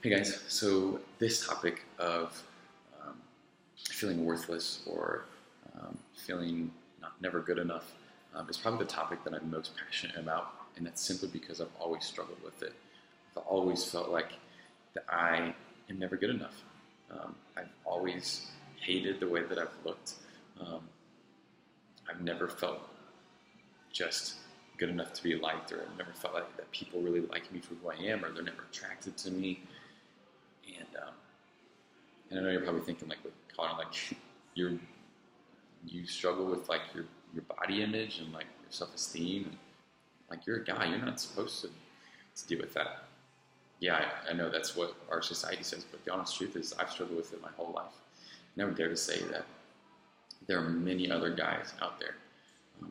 Hey guys, so this topic of um, feeling worthless or feeling never good enough is probably the topic that I'm most passionate about, and that's simply because I've always struggled with it. I've always felt like that I am never good enough. I've always hated the way that I've looked. Um, I've never felt just good enough to be liked, or I've never felt like that people really like me for who I am, or they're never attracted to me. And I know you're probably thinking like, Connor, like you you struggle with like your body image and like your self esteem, and like you're a guy, you're not supposed to deal with that. Yeah, I know that's what our society says, but the honest truth is I've struggled with it my whole life. I never dare to say that there are many other guys out there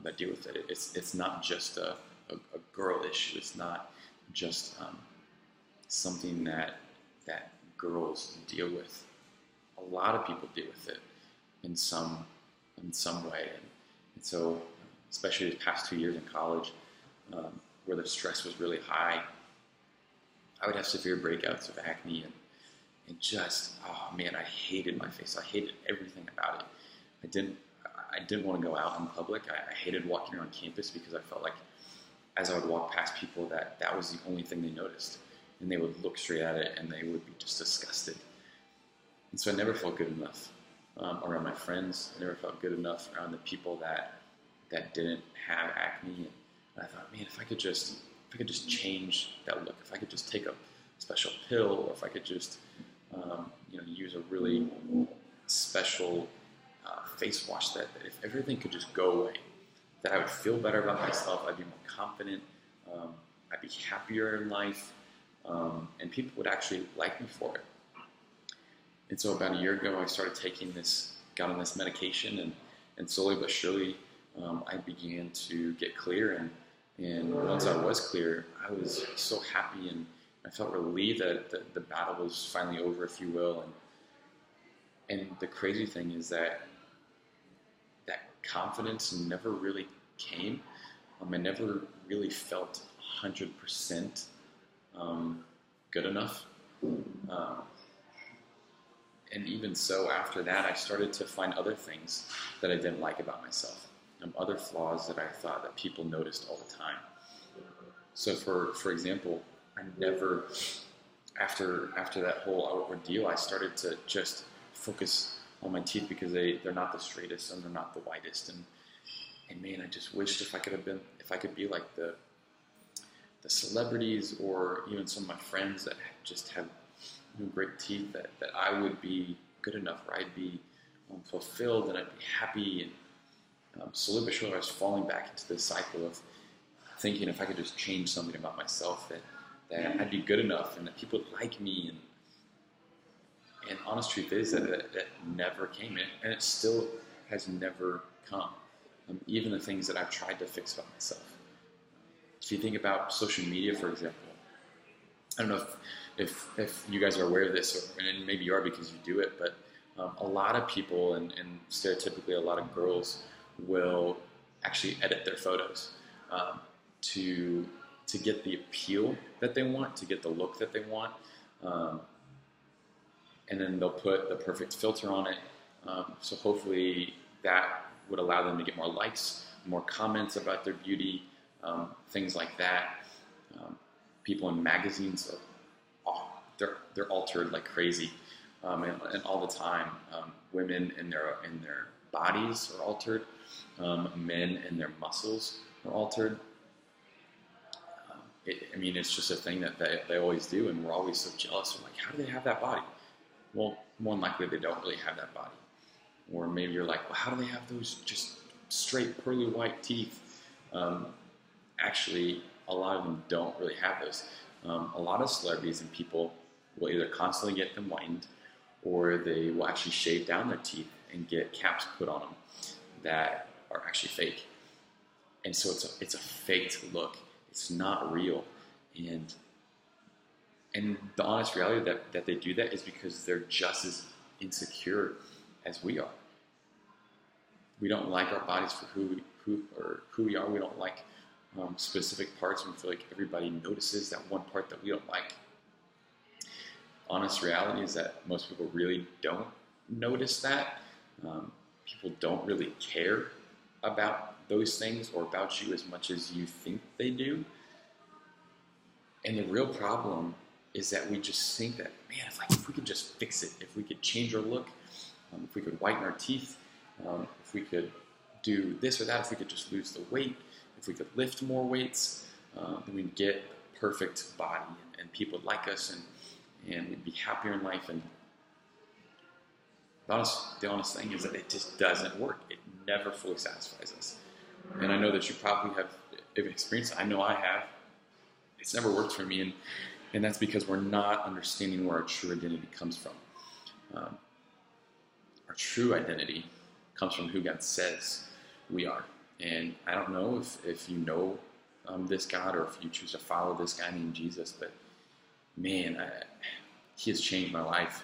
that deal with it. It's not just a girl issue. It's not just something that girls deal with. A lot of people deal with it in some way, and so especially the past 2 years in college, where the stress was really high, I would have severe breakouts of acne, and just oh man, I hated my face. I hated everything about it. I didn't I didn't want to go out in public. I hated walking around campus because I felt like as I would walk past people that was the only thing they noticed, and they would look straight at it and they would be just disgusted. And so I never felt good enough around my friends. I never felt good enough around the people that didn't have acne. And I thought, man, if I could just change that look, if I could just take a special pill, or if I could just use a really special face wash, that if everything could just go away, that I would feel better about myself. I'd be more confident. I'd be happier in life, and people would actually like me for it. And so about a year ago, I started got on this medication, and slowly but surely, I began to get clear. And once I was clear, I was so happy, and I felt relieved that the battle was finally over, if you will. And the crazy thing is that confidence never really came. I never really felt 100% good enough. Um, and even so, after that, I started to find other things that I didn't like about myself, other flaws that I thought that people noticed all the time. So, for example, I never, after that whole ordeal, I started to just focus on my teeth because they're not the straightest and they're not the whitest, and man, I just wished if I could be like the celebrities, or even some of my friends that just have great teeth, that I would be good enough, where I'd be fulfilled and I'd be happy. And slowly but surely, I was falling back into this cycle of thinking if I could just change something about myself, that I'd be good enough and that people would like me. And honest truth is that never came, and it still has never come. Even the things that I've tried to fix about myself. If you think about social media, for example, I don't know if you guys are aware of this, and maybe you are because you do it, but a lot of people, and stereotypically a lot of girls, will actually edit their photos to get the appeal that they want, to get the look that they want, and then they'll put the perfect filter on it. So hopefully that would allow them to get more likes, more comments about their beauty, things like that. People in magazines, they're altered like crazy, and all the time. Women in their bodies are altered. Men and their muscles are altered. It's just a thing that they always do, and we're always so jealous. We're like, how do they have that body? Well, more than likely they don't really have that body. Or maybe you're like, well, how do they have those just straight pearly white teeth? Actually, a lot of them don't really have those. A lot of celebrities and people will either constantly get them whitened, or they will actually shave down their teeth and get caps put on them that are actually fake. And so it's a faked look. It's not real. And the honest reality that they do that is because they're just as insecure as we are. We don't like our bodies for who we are. We don't like specific parts, and we feel like everybody notices that one part that we don't like. honest reality is that most people really don't notice that. People don't really care about those things or about you as much as you think they do. And the real problem is that we just think that, man, if we could just fix it, if we could change our look, if we could whiten our teeth, if we could do this or that, if we could just lose the weight, if we could lift more weights, then we'd get a perfect body and people would like us and we'd be happier in life. And the honest thing is that it just doesn't work. It never fully satisfies us. And I know that you probably have experienced it. I know I have. It's never worked for me, and that's because we're not understanding where our true identity comes from. Our true identity comes from who God says we are. And I don't know if you know this God or if you choose to follow this guy named Jesus, but man, he has changed my life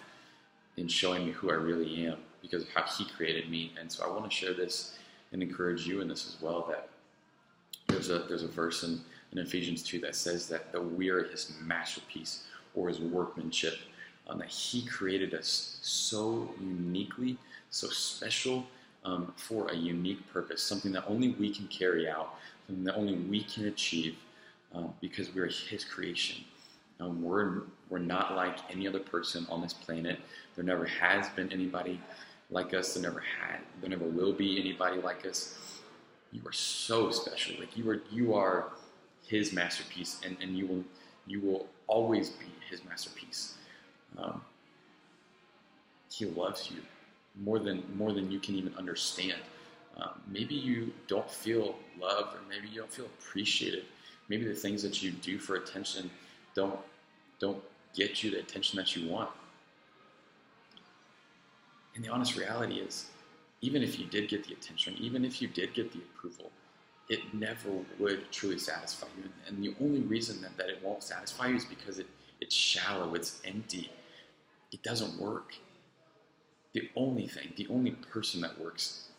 in showing me who I really am because of how he created me. And so I want to share this and encourage you in this as well, that there's a verse in Ephesians 2 that says that we are his masterpiece or his workmanship, that he created us so uniquely, so special, for a unique purpose, something that only we can carry out, something that only we can achieve, because we're his creation. We're not like any other person on this planet. There never has been anybody like us. There never will be anybody like us. You are so special. Like you are his masterpiece, and you will always be his masterpiece. He loves you more than you can even understand. Maybe you don't feel loved, or maybe you don't feel appreciated. Maybe the things that you do for attention don't get you the attention that you want. And the honest reality is, even if you did get the attention, even if you did get the approval, it never would truly satisfy you. And the only reason that it won't satisfy you is because it's shallow, it's empty. It doesn't work. The only person that works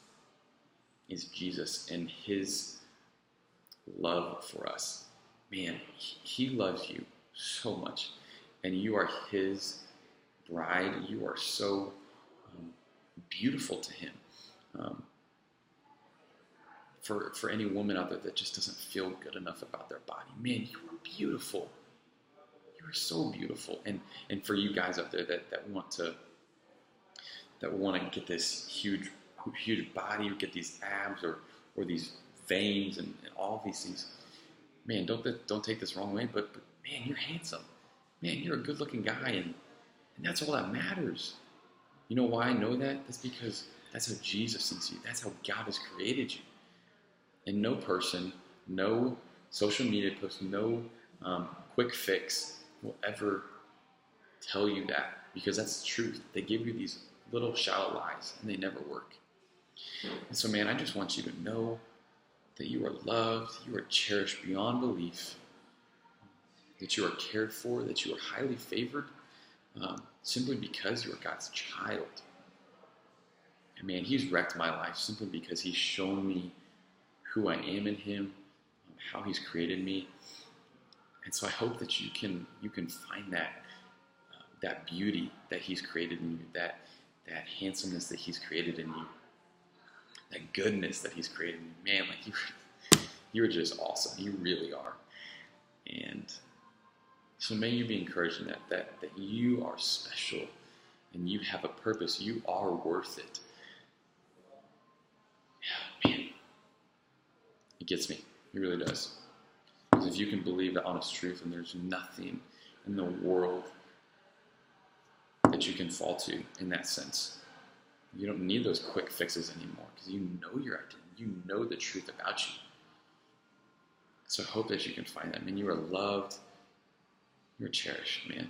is Jesus and his love for us. Man, he loves you so much. And you are his bride. You are so beautiful to him. For any woman out there that just doesn't feel good enough about their body, man, you are beautiful. You are so beautiful. And for you guys out there that want to get this huge body, or get these abs or these veins and all these things, man, don't take this wrong way, but man, you're handsome. Man, you're a good-looking guy, and that's all that matters. You know why I know that? That's because that's how Jesus sees you. That's how God has created you. And no person, no social media post, no quick fix will ever tell you that, because that's the truth. They give you these little shallow lies, and they never work. And so, man, I just want you to know that you are loved, you are cherished beyond belief, that you are cared for, that you are highly favored, simply because you are God's child. And man, he's wrecked my life simply because he's shown me who I am in him, how he's created me. And so I hope that you can find that beauty that he's created in you, that handsomeness that he's created in you, that goodness that he's created in you. Man, like you are just awesome. You really are. And so may you be encouraged in that you are special and you have a purpose. You are worth it. Yeah, man. It gets me. It really does. Because if you can believe the honest truth, and there's nothing in the world that you can fall to in that sense. You don't need those quick fixes anymore, because you know your identity. You know the truth about you. So I hope that you can find that. Man, you are loved. You're cherished, man.